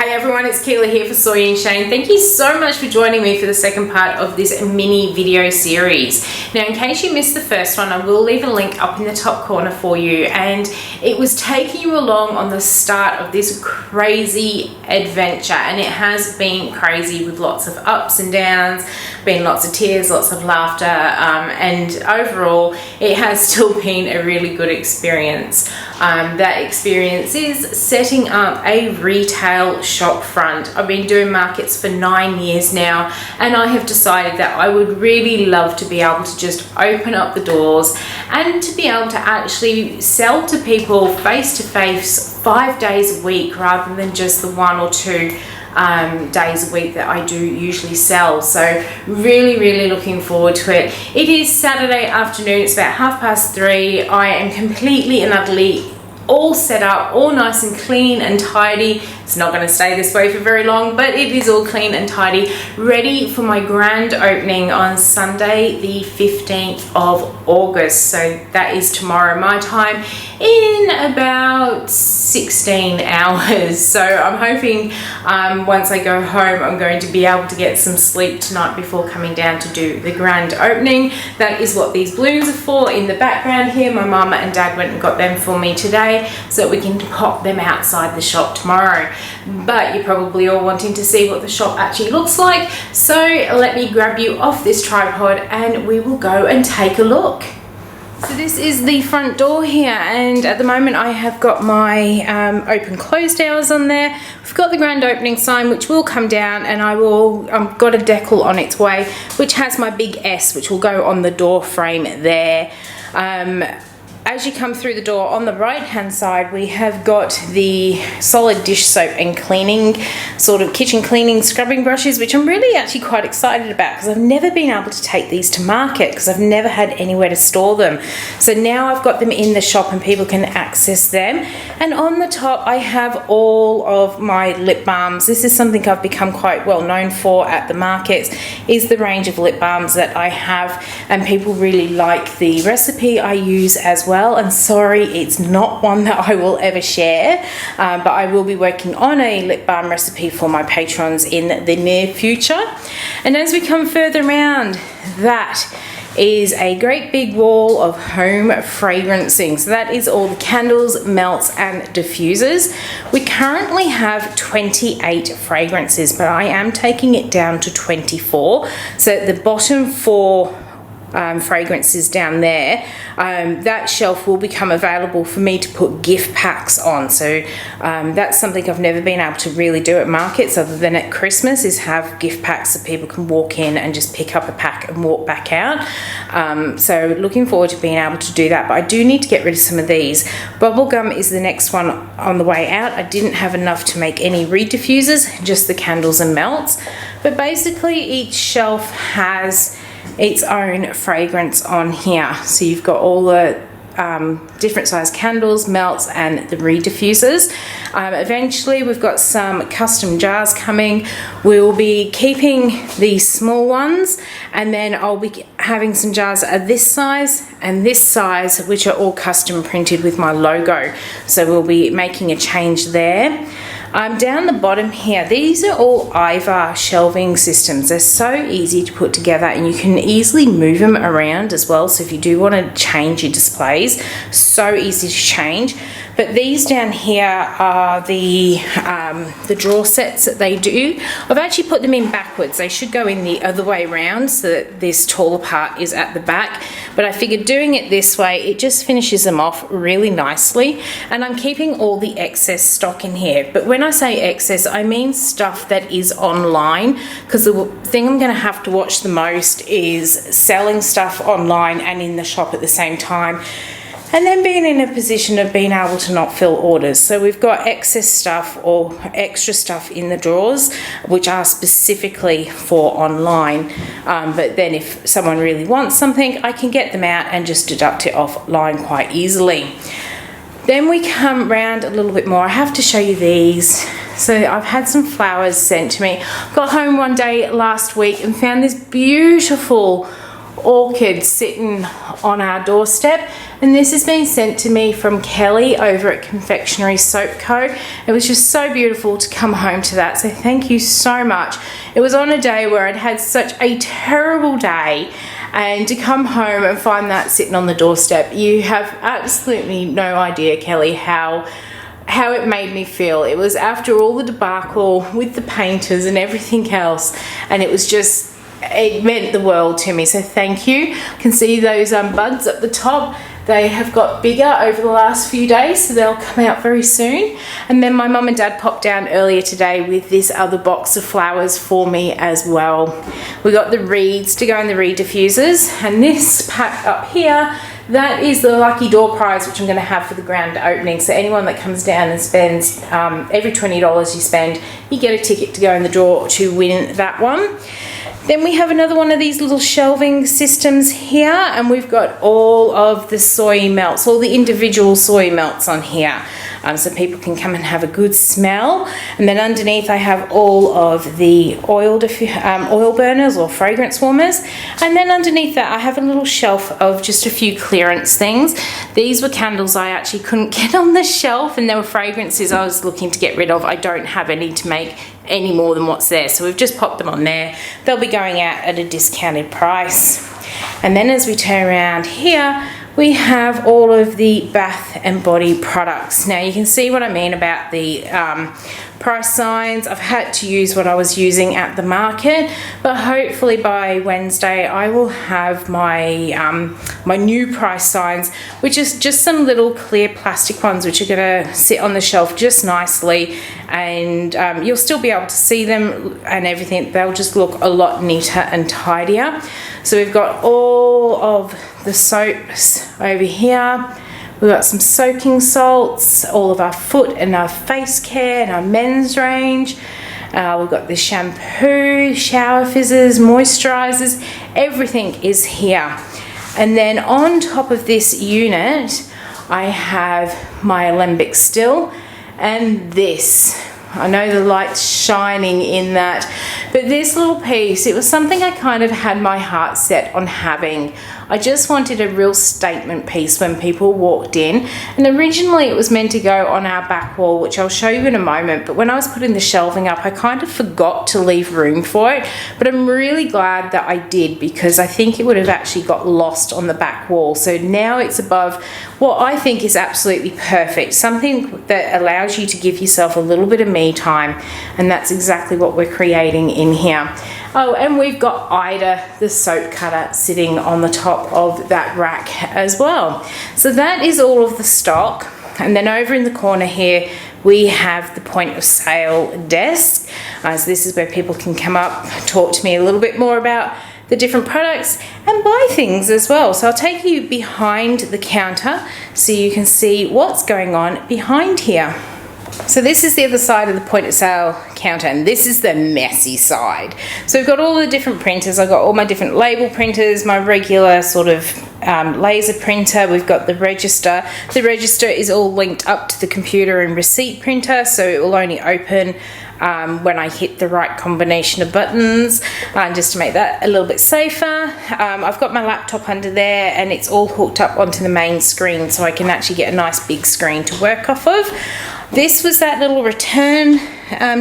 Hey everyone, it's Keela here for Soy and Shea. Thank you so much for joining me for the second part of this mini video series. Now, in case you missed the first one, I will leave a link up in the top corner for you, and it was taking you along on the start of this crazy adventure, and it has been crazy with lots of ups and downs, been lots of tears, lots of laughter, and overall it has still been a really good experience. That experience is setting up a retail shop front. I've been doing markets for 9 years now, and I have decided that I would really love to be able to just open up the doors and to be able to actually sell to people face to face 5 days a week rather than just the 1 or 2 days a week that I do usually sell. So really looking forward to it. It is Saturday afternoon, it's about 3:30. I am completely and utterly all set up, all nice and clean and tidy. It's not going to stay this way for very long, but it is all clean and tidy, ready for my grand opening on Sunday the 15th of August. So that is tomorrow my time in about 16 hours. So I'm hoping once I go home I'm going to be able to get some sleep tonight before coming down to do the grand opening. That is what these balloons are for in the background here. My mama and dad went and got them for me today so that we can pop them outside the shop tomorrow. But you're probably all wanting to see what the shop actually looks like, so let me grab you off this tripod and we will go and take a look. So this is the front door here, and at the moment I have got my open closed hours on there. We've got the grand opening sign which will come down, and I will got a decal on its way which has my big S which will go on the door frame there. As you come through the door on the right hand side, we have got the solid dish soap and cleaning, sort of kitchen cleaning scrubbing brushes, which I'm really actually quite excited about because I've never been able to take these to market because I've never had anywhere to store them. So now I've got them in the shop and people can access them. And on the top I have all of my lip balms. This is something I've become quite well known for at the markets, is the range of lip balms that I have, and people really like the recipe I use as well. And sorry, it's not one that I will ever share, but I will be working on a lip balm recipe for my patrons in the near future. And as we come further around, that is a great big wall of home fragrancing. So that is all the candles, melts and diffusers. We currently have 28 fragrances, but I am taking it down to 24. So the bottom 4 fragrances down there, that shelf will become available for me to put gift packs on. So that's something I've never been able to really do at markets other than at Christmas, is have gift packs so people can walk in and just pick up a pack and walk back out. So looking forward to being able to do that, but I do need to get rid of some of these. Bubblegum is the next one on the way out. I didn't have enough to make any reed diffusers, just the candles and melts, but basically each shelf has its own fragrance on here. So you've got all the different size candles, melts and the reed diffusers. Eventually we've got some custom jars coming. We'll be keeping these small ones, and then I'll be having some jars that are this size and this size, which are all custom printed with my logo. So we'll be making a change there. Down the bottom here, these are all Ivar shelving systems. They're so easy to put together and you can easily move them around as well. So if you do want to change your displays, so easy to change. But these down here are the drawer sets that they do. I've actually put them in backwards. They should go in the other way around so that this taller part is at the back. But I figured doing it this way, it just finishes them off really nicely. And I'm keeping all the excess stock in here. But when I say excess, I mean stuff that is online, because the thing I'm going to have to watch the most is selling stuff online and in the shop at the same time, and then being in a position of being able to not fill orders. So we've got excess stuff or extra stuff in the drawers which are specifically for online, but then if someone really wants something, I can get them out and just deduct it offline quite easily. Then we come round a little bit more. I have to show you these. So I've had some flowers sent to me. Got home one day last week and found this beautiful orchid sitting on our doorstep, and this has been sent to me from Kelly over at Confectionery Soap Co. It was just so beautiful to come home to that, so thank you so much. It was on a day where I'd had such a terrible day, and to come home and find that sitting on the doorstep, you have absolutely no idea, Kelly, how it made me feel. It was after all the debacle with the painters and everything else, and it was just, it meant the world to me, so thank you. You can see those buds at the top. They have got bigger over the last few days, so they'll come out very soon. And then my mum and dad popped down earlier today with this other box of flowers for me as well. We got the reeds to go in the reed diffusers, and this pack up here, that is the lucky door prize, which I'm going to have for the grand opening. So anyone that comes down and spends every $20 you spend, you get a ticket to go in the draw to win that one. Then we have another one of these little shelving systems here, and we've got all of the soy melts, all the individual soy melts on here, so people can come and have a good smell. And then underneath I have all of the oil burners or fragrance warmers, and then underneath that I have a little shelf of just a few clearance things. These were candles I actually couldn't get on the shelf, and there were fragrances I was looking to get rid of. I don't have any to make any more than what's there, so we've just popped them on there. They'll be going out at a discounted price. And then as we turn around here, we have all of the bath and body products. Now you can see what I mean about the price signs. I've had to use what I was using at the market, but hopefully by Wednesday I will have my my new price signs, which is just some little clear plastic ones which are going to sit on the shelf just nicely, and you'll still be able to see them and everything. They'll just look a lot neater and tidier. So we've got all of the soaps over here. We've got some soaking salts, all of our foot and our face care and our men's range. We've got the shampoo, shower fizzers, moisturizers, everything is here. And then on top of this unit, I have my alembic still, and this. I know the light's shining in that, but this little piece, it was something I kind of had my heart set on having. I just wanted a real statement piece when people walked in, and originally it was meant to go on our back wall, which I'll show you in a moment, but when I was putting the shelving up I kind of forgot to leave room for it, but I'm really glad that I did, because I think it would have actually got lost on the back wall. So now it's above what I think is absolutely perfect, something that allows you to give yourself a little bit of me time, and that's exactly what we're creating in here. Oh, and we've got Ida, the soap cutter, sitting on the top of that rack as well. So that is all of the stock. And then over in the corner here, we have the point of sale desk. So this is where people can come up, talk to me a little bit more about the different products and buy things as well. So I'll take you behind the counter so you can see what's going on behind here. So this is the other side of the point of sale counter, and this is the messy side. So we've got all the different printers. I've got all my different label printers, my regular sort of laser printer. We've got the register. The register is all linked up to the computer and receipt printer, so it will only open when I hit the right combination of buttons, just to make that a little bit safer. I've got my laptop under there, and it's all hooked up onto the main screen, so I can actually get a nice big screen to work off of. This was that little return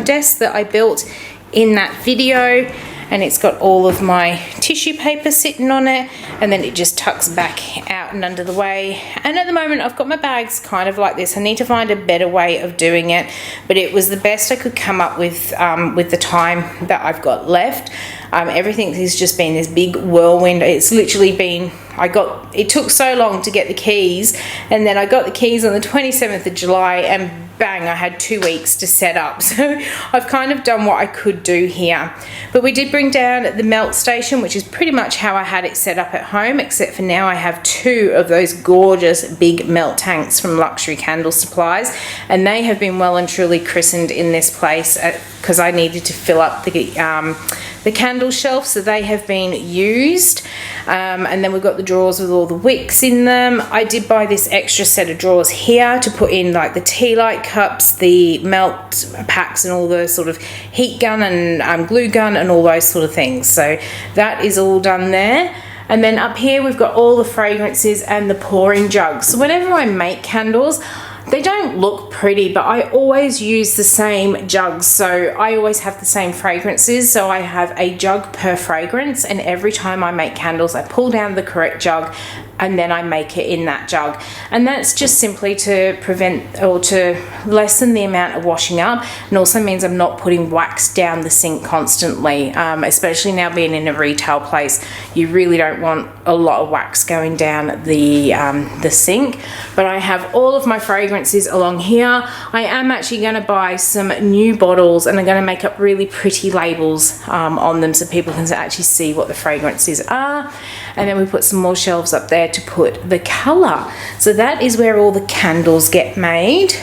desk that I built in that video, and it's got all of my tissue paper sitting on it, and then it just tucks back out and under the way. And at the moment I've got my bags kind of like this. I need to find a better way of doing it, but it was the best I could come up with the time that I've got left. Everything has just been this big whirlwind. It's literally been, it took so long to get the keys, and then I got the keys on the 27th of July, and bang, I had 2 weeks to set up. So I've kind of done what I could do here. But we did bring down the melt station, which is pretty much how I had it set up at home, except for now I have 2 of those gorgeous big melt tanks from Luxury Candle Supplies, and they have been well and truly christened in this place because I needed to fill up the candle shelf, so they have been used. And then we've got the drawers with all the wicks in them. I did buy this extra set of drawers here to put in like the tea light cups, the melt packs, and all the sort of heat gun and glue gun and all those sort of things. So that is all done there. And then up here we've got all the fragrances and the pouring jugs. So whenever I make candles, they don't look pretty, but I always use the same jugs. So I always have the same fragrances. So I have a jug per fragrance, and every time I make candles, I pull down the correct jug and then I make it in that jug. And that's just simply to prevent or to lessen the amount of washing up, and also means I'm not putting wax down the sink constantly, especially now being in a retail place. You really don't want a lot of wax going down the sink. But I have all of my fragrances along here. I am actually going to buy some new bottles, and I'm going to make up really pretty labels on them so people can actually see what the fragrances are. And then we put some more shelves up there to put the color. So that is where all the candles get made.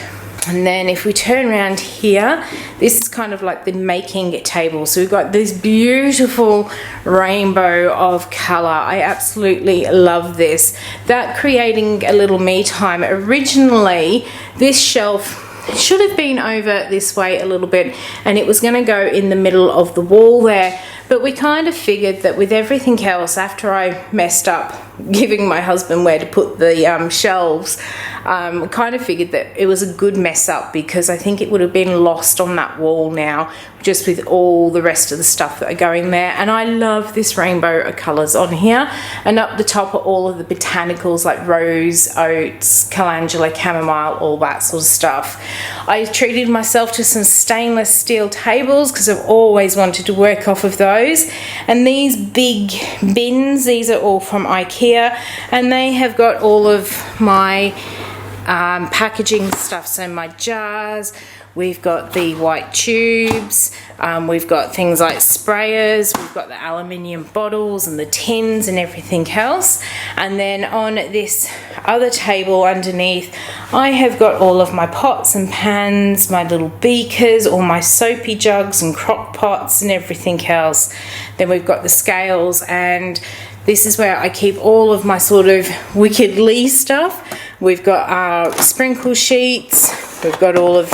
And then if we turn around here, this is kind of like the making table. So we've got this beautiful rainbow of color. I absolutely love this. That creating a little me time. Originally, this shelf should have been over this way a little bit, and it was going to go in the middle of the wall there. But we kind of figured that with everything else, after I messed up giving my husband where to put the shelves, kind of figured that it was a good mess up, because I think it would have been lost on that wall now, just with all the rest of the stuff that are going there. And I love this rainbow of colours on here. And up the top are all of the botanicals like rose, oats, calendula, chamomile, all that sort of stuff. I treated myself to some stainless steel tables because I've always wanted to work off of those. And these big bins, these are all from IKEA, and they have got all of my packaging stuff. So my jars, we've got the white tubes, we've got things like sprayers, we've got the aluminium bottles and the tins and everything else. And then on this other table underneath, I have got all of my pots and pans, my little beakers, all my soapy jugs and crock pots and everything else. Then we've got the scales, and this is where I keep all of my sort of Wicked Lee stuff. We've got our sprinkle sheets, we've got all of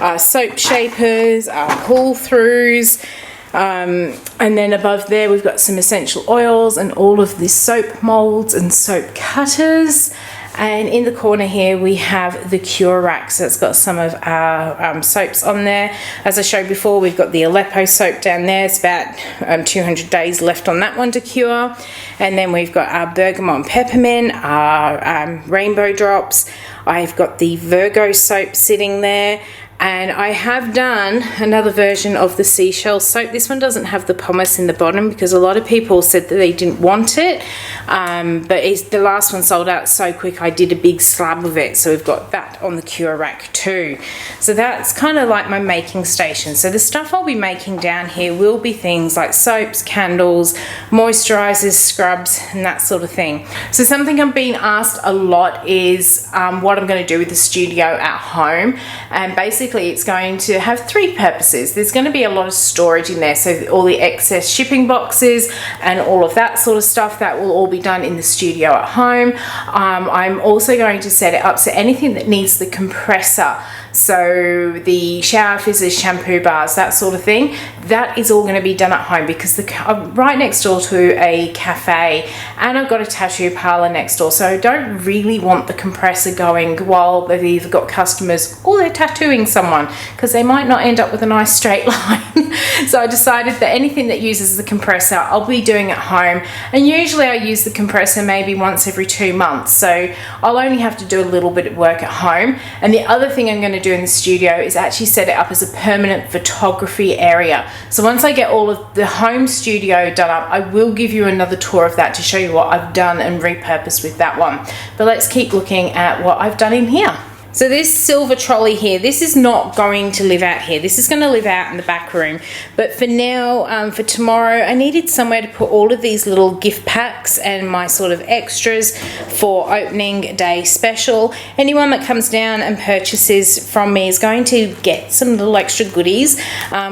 our soap shapers, our pull-throughs, and then above there we've got some essential oils and all of the soap molds and soap cutters. And in the corner here we have the cure rack, so it's got some of our soaps on there. As I showed before, we've got the Aleppo soap down there. It's about 200 days left on that one to cure. And then we've got our bergamot and peppermint, our rainbow drops. I've got the Virgo soap sitting there. And I have done another version of the seashell soap. This one doesn't have the pumice in the bottom because a lot of people said that they didn't want it. But the last one sold out so quick, I did a big slab of it. So we've got that on the cure rack too. So that's kind of like my making station. So the stuff I'll be making down here will be things like soaps, candles, moisturizers, scrubs, and that sort of thing. So something I'm being asked a lot is what I'm going to do with the studio at home. And basically it's going to have three purposes. There's going to be a lot of storage in there, so all the excess shipping boxes and all of that sort of stuff, that will all be done in the studio at home. I'm also going to set it up so anything that needs the compressor, so the shower fizzers, shampoo bars, that sort of thing, that is all going to be done at home, because I'm right next door to a cafe and I've got a tattoo parlor next door, so I don't really want the compressor going while they've either got customers or they're tattooing someone, because they might not end up with a nice straight line. So I decided that anything that uses the compressor I'll be doing at home, and usually I use the compressor maybe once every 2 months, so I'll only have to do a little bit of work at home. And the other thing I'm going to do in the studio is actually set it up as a permanent photography area. So once I get all of the home studio done up, I will give you another tour of that to show you what I've done and repurposed with that one. But let's keep looking at what I've done in here. So this silver trolley here, this is not going to live out here. This is going to live out in the back room. But for now, for tomorrow, I needed somewhere to put all of these little gift packs and my sort of extras for opening day special. Anyone that comes down and purchases from me is going to get some little extra goodies.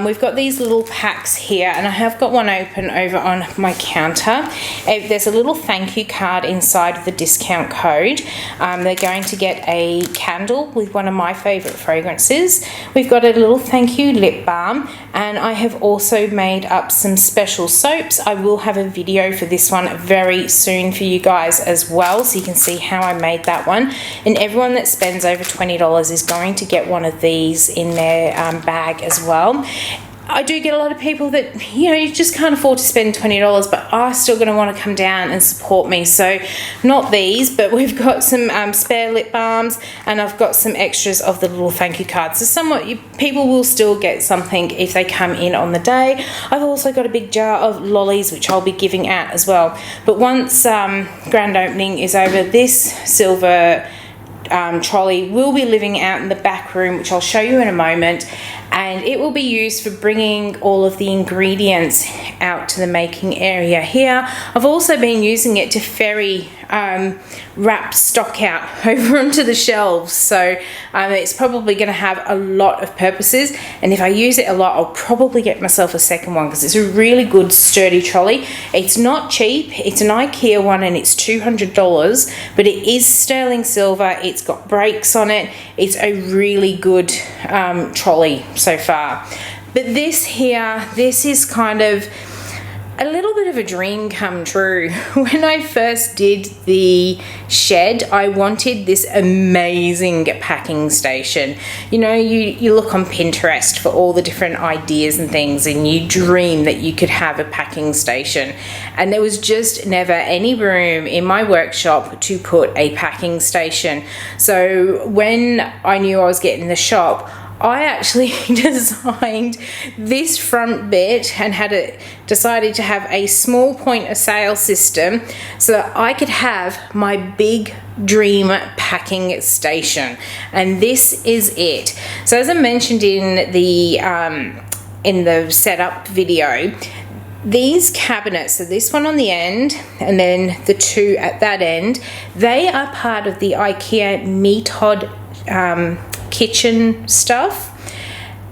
We've got these little packs here, and I have got one open over on my counter. There's a little thank you card inside of the discount code. They're going to get a candle candle with one of my favourite fragrances. We've got a little thank you lip balm, and I have also made up some special soaps. I will have a video for this one very soon for you guys as well, so you can see how I made that one. And everyone that spends over $20 is going to get one of these in their bag as well. I do get a lot of people that, you just can't afford to spend $20, but are still going to want to come down and support me. So not these, but we've got some spare lip balms, and I've got some extras of the little thank you cards. So somewhat people will still get something if they come in on the day. I've also got a big jar of lollies, which I'll be giving out as well. But once grand opening is over, this silver trolley will be living out in the back room, which I'll show you in a moment, and it will be used for bringing all of the ingredients out to the making area here. I've also been using it to ferry wrap stock out over onto the shelves, so it's probably going to have a lot of purposes, and if I use it a lot, I'll probably get myself a second one because it's a really good sturdy trolley. It's not cheap, it's an IKEA one, and it's $200, but it is sterling silver. It's got brakes on it. It's a really good trolley so far. But this here, this is kind of a little bit of a dream come true. When I first did the shed, I wanted this amazing packing station. You look on Pinterest for all the different ideas and things, and you dream that you could have a packing station, and there was just never any room in my workshop to put a packing station. So when I knew I was getting the shop, I actually designed this front bit and decided to have a small point of sale system so that I could have my big dream packing station. And this is it. So as I mentioned in the setup video, these cabinets, so this one on the end and then the two at that end, they are part of the IKEA Method kitchen stuff.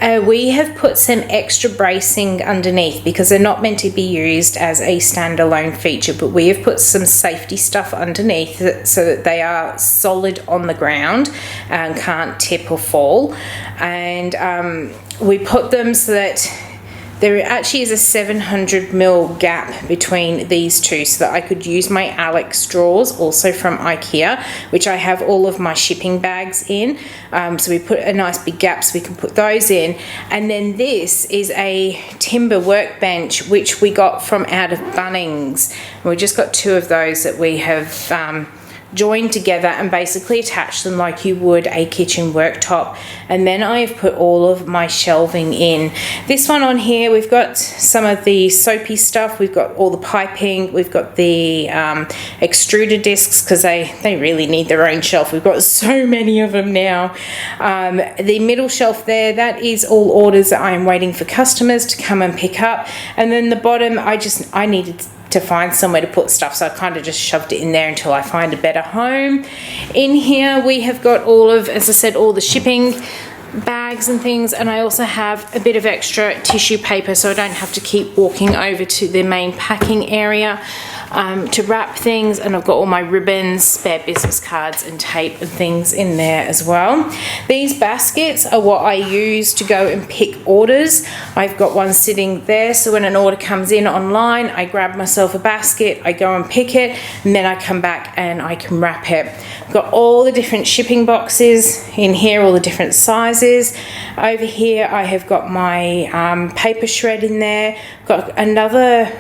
We have put some extra bracing underneath because they're not meant to be used as a standalone feature, but we have put some safety stuff underneath so that they are solid on the ground and can't tip or fall. And we put them so that there actually is a 700ml gap between these two so that I could use my Alex drawers, also from IKEA, which I have all of my shipping bags in. So we put a nice big gap so we can put those in. And then this is a timber workbench, which we got from out of Bunnings. We just got two of those that we have joined together and basically attach them like you would a kitchen worktop. And then I have put all of my shelving in. This one on here, we've got some of the soapy stuff, we've got all the piping, we've got the extruder discs because they really need their own shelf. We've got so many of them now. The middle shelf there, that is all orders that I am waiting for customers to come and pick up. And then the bottom, I needed to find somewhere to put stuff, so I kind of just shoved it in there until I find a better home. In here we have got all of, as I said, all the shipping bags and things, and I also have a bit of extra tissue paper so I don't have to keep walking over to the main packing area to wrap things. And I've got all my ribbons, spare business cards and tape and things in there as well. These baskets are what I use to go and pick orders. I've got one sitting there, so when an order comes in online, I grab myself a basket, I go and pick it, and then I come back and I can wrap it. I've got all the different shipping boxes in here, all the different sizes. Over here I have got my paper shred in there, got another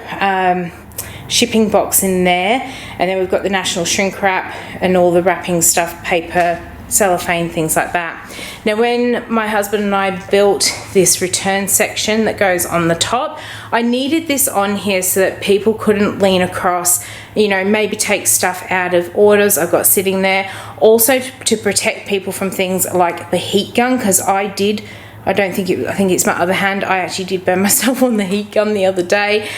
shipping box in there, and then we've got the national shrink wrap and all the wrapping stuff, paper, cellophane, things like that. Now when my husband and I built this return section that goes on the top, I needed this on here so that people couldn't lean across, maybe take stuff out of orders I've got sitting there. Also to protect people from things like the heat gun, because I think it's my other hand, I actually did burn myself on the heat gun the other day,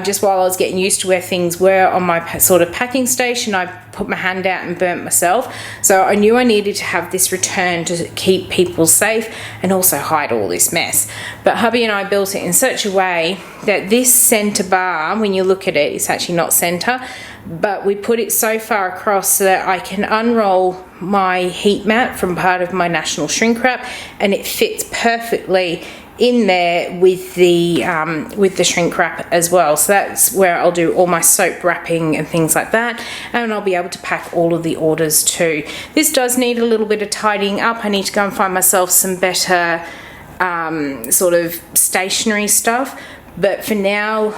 just while I was getting used to where things were on my sort of packing station. I put my hand out and burnt myself. So I knew I needed to have this return to keep people safe and also hide all this mess. But hubby and I built it in such a way that this center bar, when you look at it, it's actually not center, but we put it so far across so that I can unroll my heat mat from part of my national shrink wrap, and it fits perfectly in there with the shrink wrap as well. So that's where I'll do all my soap wrapping and things like that, and I'll be able to pack all of the orders too. This does need a little bit of tidying up. I need to go and find myself some better sort of stationery stuff, but for now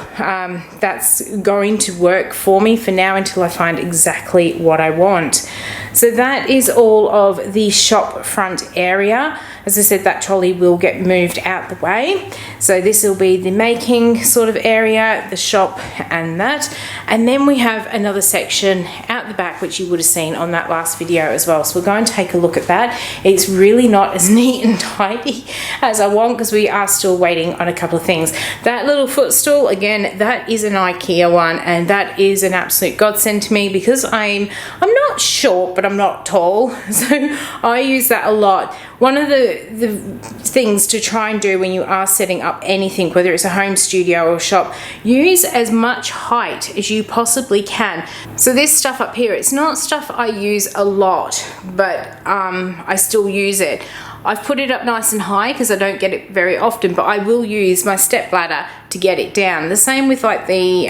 that's going to work for me for now until I find exactly what I want. So that is all of the shop front area. As I said, that trolley will get moved out the way. So this will be the making sort of area, the shop and that. And then we have another section out the back, which you would have seen on that last video as well. So we're going to take a look at that. It's really not as neat and tidy as I want because we are still waiting on a couple of things. That little footstool, again, that is an IKEA one, and that is an absolute godsend to me because I'm not short, but I'm not tall. So I use that a lot. One of the things to try and do when you are setting up anything, whether it's a home studio or shop, use as much height as you possibly can. So this stuff up here, it's not stuff I use a lot, but I still use it. I've put it up nice and high because I don't get it very often, but I will use my step ladder to get it down. The same with like the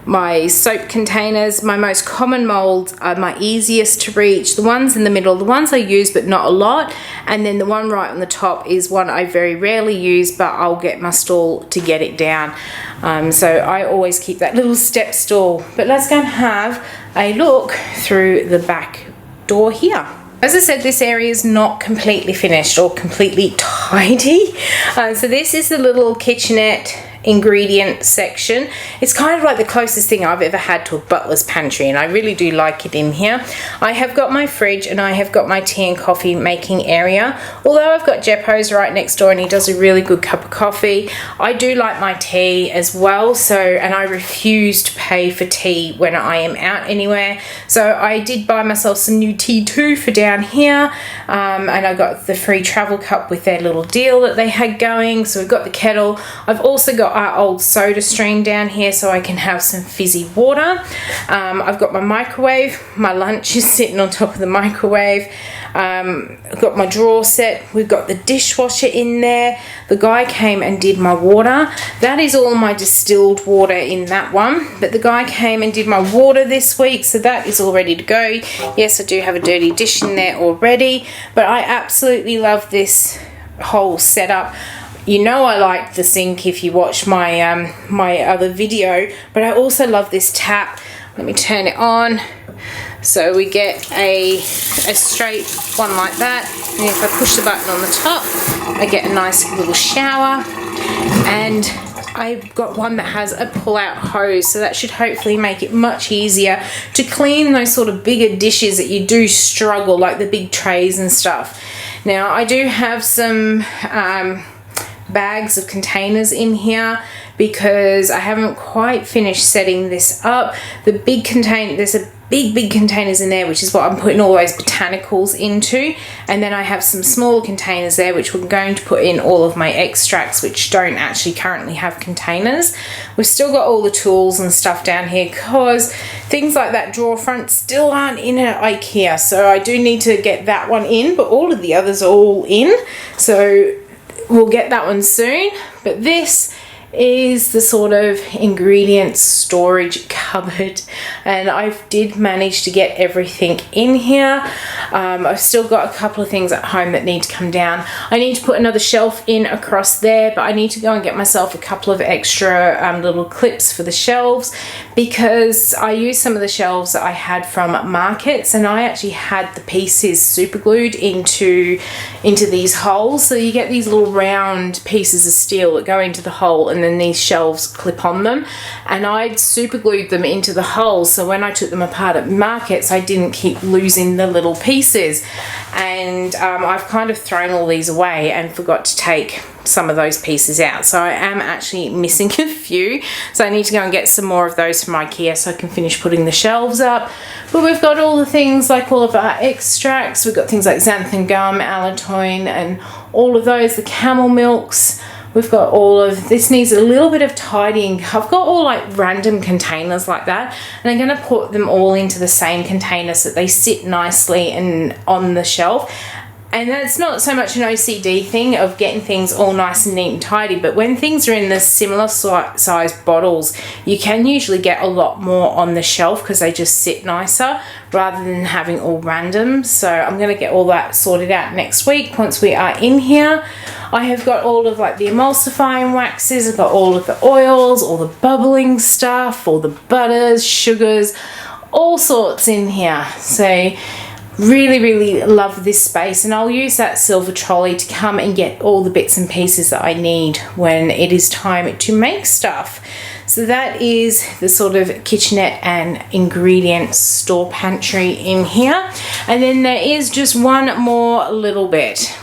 my soap containers. My most common molds are my easiest to reach. The ones in the middle, the ones I use but not a lot, and then the one right on the top is one I very rarely use, but I'll get my stool to get it down. So I always keep that little step stool. But let's go and have a look through the back door here. As I said, this area is not completely finished or completely tidy. So this is the little kitchenette ingredient section. It's kind of like the closest thing I've ever had to a butler's pantry, and I really do like it in here. I have got my fridge and I have got my tea and coffee making area. Although I've got Jeppo's right next door and he does a really good cup of coffee, I do like my tea as well. So, and I refuse to pay for tea when I am out anywhere. So I did buy myself some new tea too for down here, and I got the free travel cup with their little deal that they had going. So we've got the kettle. I've also got our old soda stream down here so I can have some fizzy water. I've got my microwave. My lunch is sitting on top of the microwave. I've got my drawer set. We've got the dishwasher in there. The guy came and did my water. That is all my distilled water in that one, but the guy came and did my water this week, so that is all ready to go. Yes, I do have a dirty dish in there already, but I absolutely love this whole setup. You know I like the sink if you watch my my other video, but I also love this tap. Let me turn it on. So we get a straight one like that, and if I push the button on the top, I get a nice little shower. And I've got one that has a pull-out hose, so that should hopefully make it much easier to clean those sort of bigger dishes that you do struggle, like the big trays and stuff. Now I do have some bags of containers in here because I haven't quite finished setting this up. The big container, there's a big containers in there, which is what I'm putting all those botanicals into, and then I have some smaller containers there which we're going to put in all of my extracts, which don't actually currently have containers. We've still got all the tools and stuff down here because things like that drawer front still aren't in at IKEA, so I do need to get that one in, but all of the others are all in, so we'll get that one soon. But this is the sort of ingredients storage cupboard, and I did manage to get everything in here. I've still got a couple of things at home that need to come down. I need to put another shelf in across there, but I need to go and get myself a couple of extra little clips for the shelves, because I used some of the shelves that I had from markets, and I actually had the pieces super glued into these holes. So you get these little round pieces of steel that go into the hole, and then these shelves clip on them, and I'd super glued them into the holes, so when I took them apart at markets I didn't keep losing the little pieces. And I've kind of thrown all these away and forgot to take some of those pieces out, so I am actually missing a few, so I need to go and get some more of those from IKEA so I can finish putting the shelves up. But we've got all the things like all of our extracts. We've got things like xanthan gum, allantoin, and all of those, the camel milks. We've got all of this, needs a little bit of tidying. I've got all like random containers like that, and I'm going to put them all into the same container so that they sit nicely and on the shelf. And that's not so much an OCD thing of getting things all nice and neat and tidy, but when things are in the similar size bottles, you can usually get a lot more on the shelf because they just sit nicer rather than having all random. So I'm going to get all that sorted out next week once we are in here. I have got all of like the emulsifying waxes, I've got all of the oils, all the bubbling stuff, all the butters, sugars, all sorts in here. So really love this space, and I'll use that silver trolley to come and get all the bits and pieces that I need when it is time to make stuff. So that is the sort of kitchenette and ingredient store pantry in here. And then there is just one more little bit.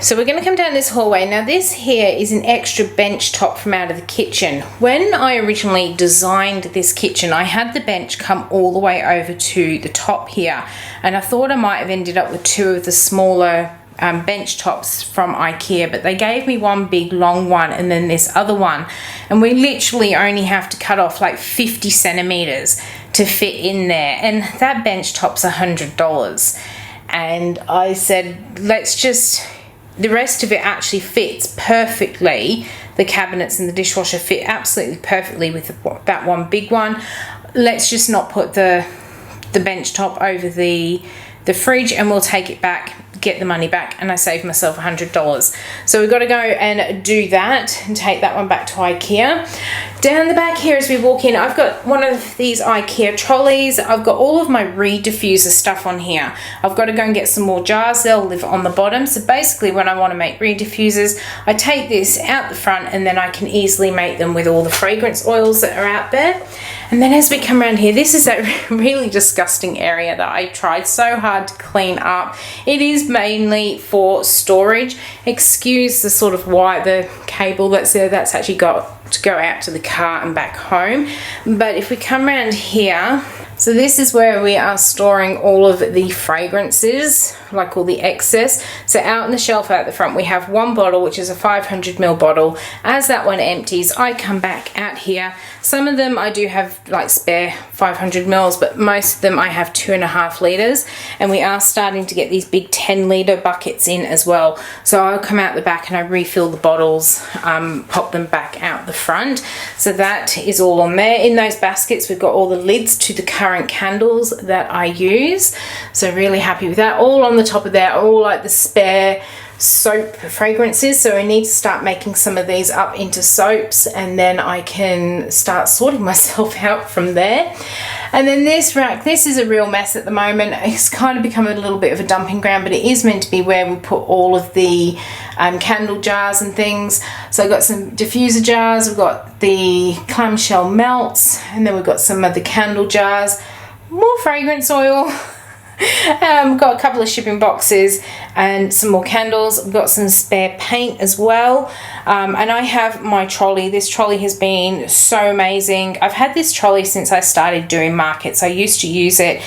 So we're going to come down this hallway. Now this here is an extra bench top from out of the kitchen. When I originally designed this kitchen, I had the bench come all the way over to the top here, and I thought I might have ended up with two of the smaller bench tops from IKEA, but they gave me one big long one and then this other one, and we literally only have to cut off like 50 centimeters to fit in there, and that bench top's $100. And I said, let's just, the rest of it actually fits perfectly. The cabinets and the dishwasher fit absolutely perfectly with that one big one. Let's just not put the bench top over the fridge, and we'll take it back, get the money back, and I saved myself $100. So we've got to go and do that and take that one back to IKEA. Down the back here as we walk in, I've got one of these IKEA trolleys. I've got all of my reed diffuser stuff on here. I've got to go and get some more jars. They'll live on the bottom. So basically when I want to make reed diffusers, I take this out the front, and then I can easily make them with all the fragrance oils that are out there. And then as we come around here, this is that really disgusting area that I tried so hard to clean up. It is mainly for storage. Excuse the sort of wire, the cable that's there, that's actually got to go out to the car and back home. But if we come around here, so this is where we are storing all of the fragrances, like all the excess. So out on the shelf out the front, we have one bottle, which is a 500ml bottle. As that one empties, I come back out here. Some of them I do have like spare 500mls, but most of them I have 2.5 litres. And we are starting to get these big 10-litre buckets in as well. So I'll come out the back and I refill the bottles, pop them back out the front. So that is all on there. In those baskets, we've got all the lids to the current candles that I use. So really happy with that. All on the top of there, all like the spare soap fragrances. So I need to start making some of these up into soaps, and then I can start sorting myself out from there. And then this rack, this is a real mess at the moment. It's kind of become a little bit of a dumping ground, but it is meant to be where we put all of the candle jars and things. So I've got some diffuser jars, we've got the clamshell melts, and then we've got some of the candle jars, more fragrance oil. Got a couple of shipping boxes and some more candles. We've got some spare paint as well, and I have my trolley. This trolley has been so amazing. I've had this trolley since I started doing markets. I used to use it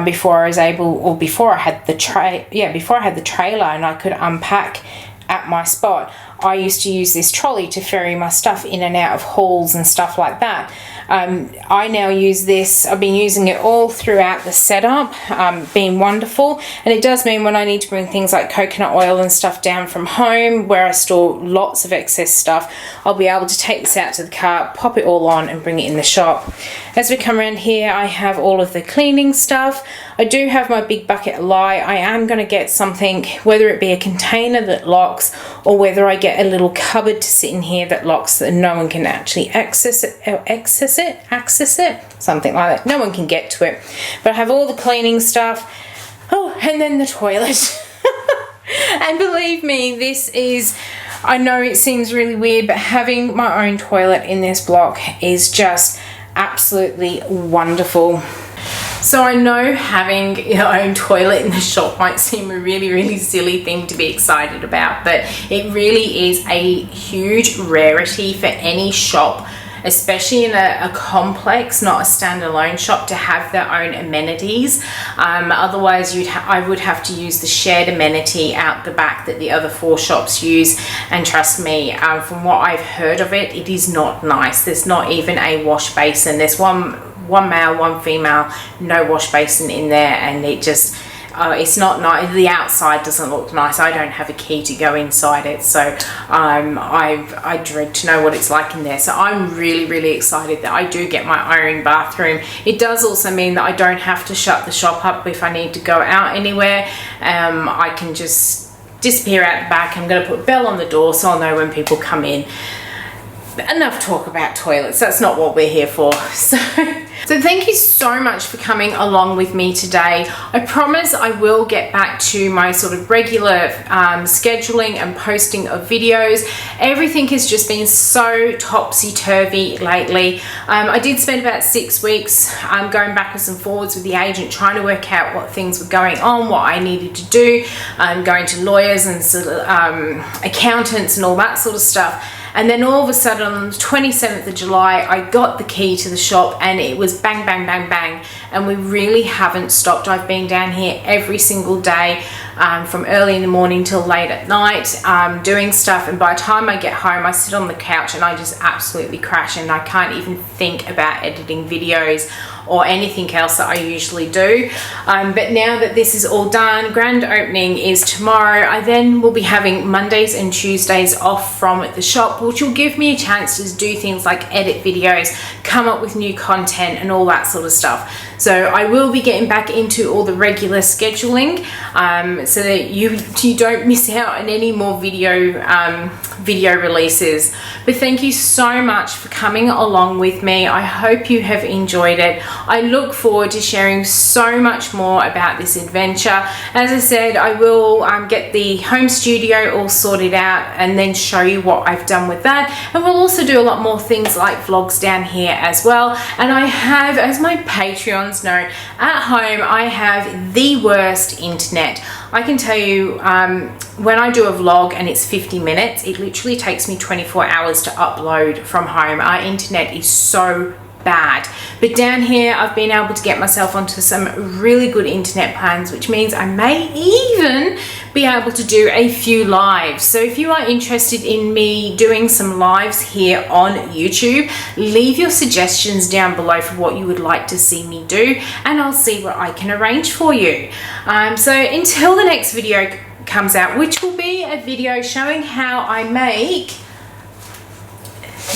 before I was able, or before I had the before I had the trailer and I could unpack at my spot. I used to use this trolley to ferry my stuff in and out of halls and stuff like that. I now use this. I've been using it all throughout the setup, been wonderful. And it does mean when I need to bring things like coconut oil and stuff down from home, where I store lots of excess stuff, I'll be able to take this out to the car, pop it all on and bring it in the shop. As we come around here, I have all of the cleaning stuff. I do have my big bucket of lye. I am going to get something, whether it be a container that locks, or whether I get a little cupboard to sit in here that locks, so that no one can actually access it, something like that. No one can get to it. But I have all the cleaning stuff. Oh, and then the toilet. And believe me, this is I know it seems really weird, but having my own toilet in this block is just absolutely wonderful. So I know having your own toilet in the shop might seem a really silly thing to be excited about, but it really is a huge rarity for any shop, especially in a complex, not a standalone shop, to have their own amenities. Otherwise I would have to use the shared amenity out the back that the other 4 shops use, and trust me, from what I've heard of it, it is not nice. There's not even a wash basin. There's one male, one female, no wash basin in there, and it just it's not nice. The outside doesn't look nice. I don't have a key to go inside it, so I dread to know what it's like in there. So I'm really excited that I do get my own bathroom. It does also mean that I don't have to shut the shop up if I need to go out anywhere. I can just disappear out the back. I'm going to put a bell on the door so I'll know when people come in. Enough talk about toilets. That's not what we're here for. So thank you so much for coming along with me today. I promise I will get back to my sort of regular scheduling and posting of videos. Everything has just been so topsy-turvy lately. I did spend about 6 weeks going backwards and forwards with the agent, trying to work out what things were going on, what I needed to do, going to lawyers and sort of, accountants and all that sort of stuff. And then all of a sudden on the 27th of July, I got the key to the shop, and it was bang, bang, bang, bang. And we really haven't stopped. I've been down here every single day, from early in the morning till late at night, doing stuff. And by the time I get home, I sit on the couch and I just absolutely crash, and I can't even think about editing videos or anything else that I usually do. But now that this is all done, grand opening is tomorrow. I then will be having Mondays and Tuesdays off from the shop, which will give me a chance to do things like edit videos, come up with new content and all that sort of stuff. So I will be getting back into all the regular scheduling, so that you don't miss out on any more video releases. But thank you so much for coming along with me. I hope you have enjoyed it. I look forward to sharing so much more about this adventure. As I said, I will get the home studio all sorted out and then show you what I've done with that. And we'll also do a lot more things like vlogs down here as well. And I have, as my Patreons know, at home I have the worst internet. I can tell you, when I do a vlog and it's 50 minutes, it literally takes me 24 hours to upload from home. Our internet is so bad. But down here I've been able to get myself onto some really good internet plans, which means I may even be able to do a few lives. So if you are interested in me doing some lives here on YouTube, leave your suggestions down below for what you would like to see me do, and I'll see what I can arrange for you. So until the next video comes out, which will be a video showing how I make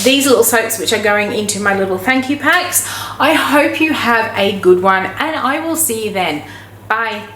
these little soaps, which are going into my little thank you packs. I hope you have a good one, and I will see you then. Bye.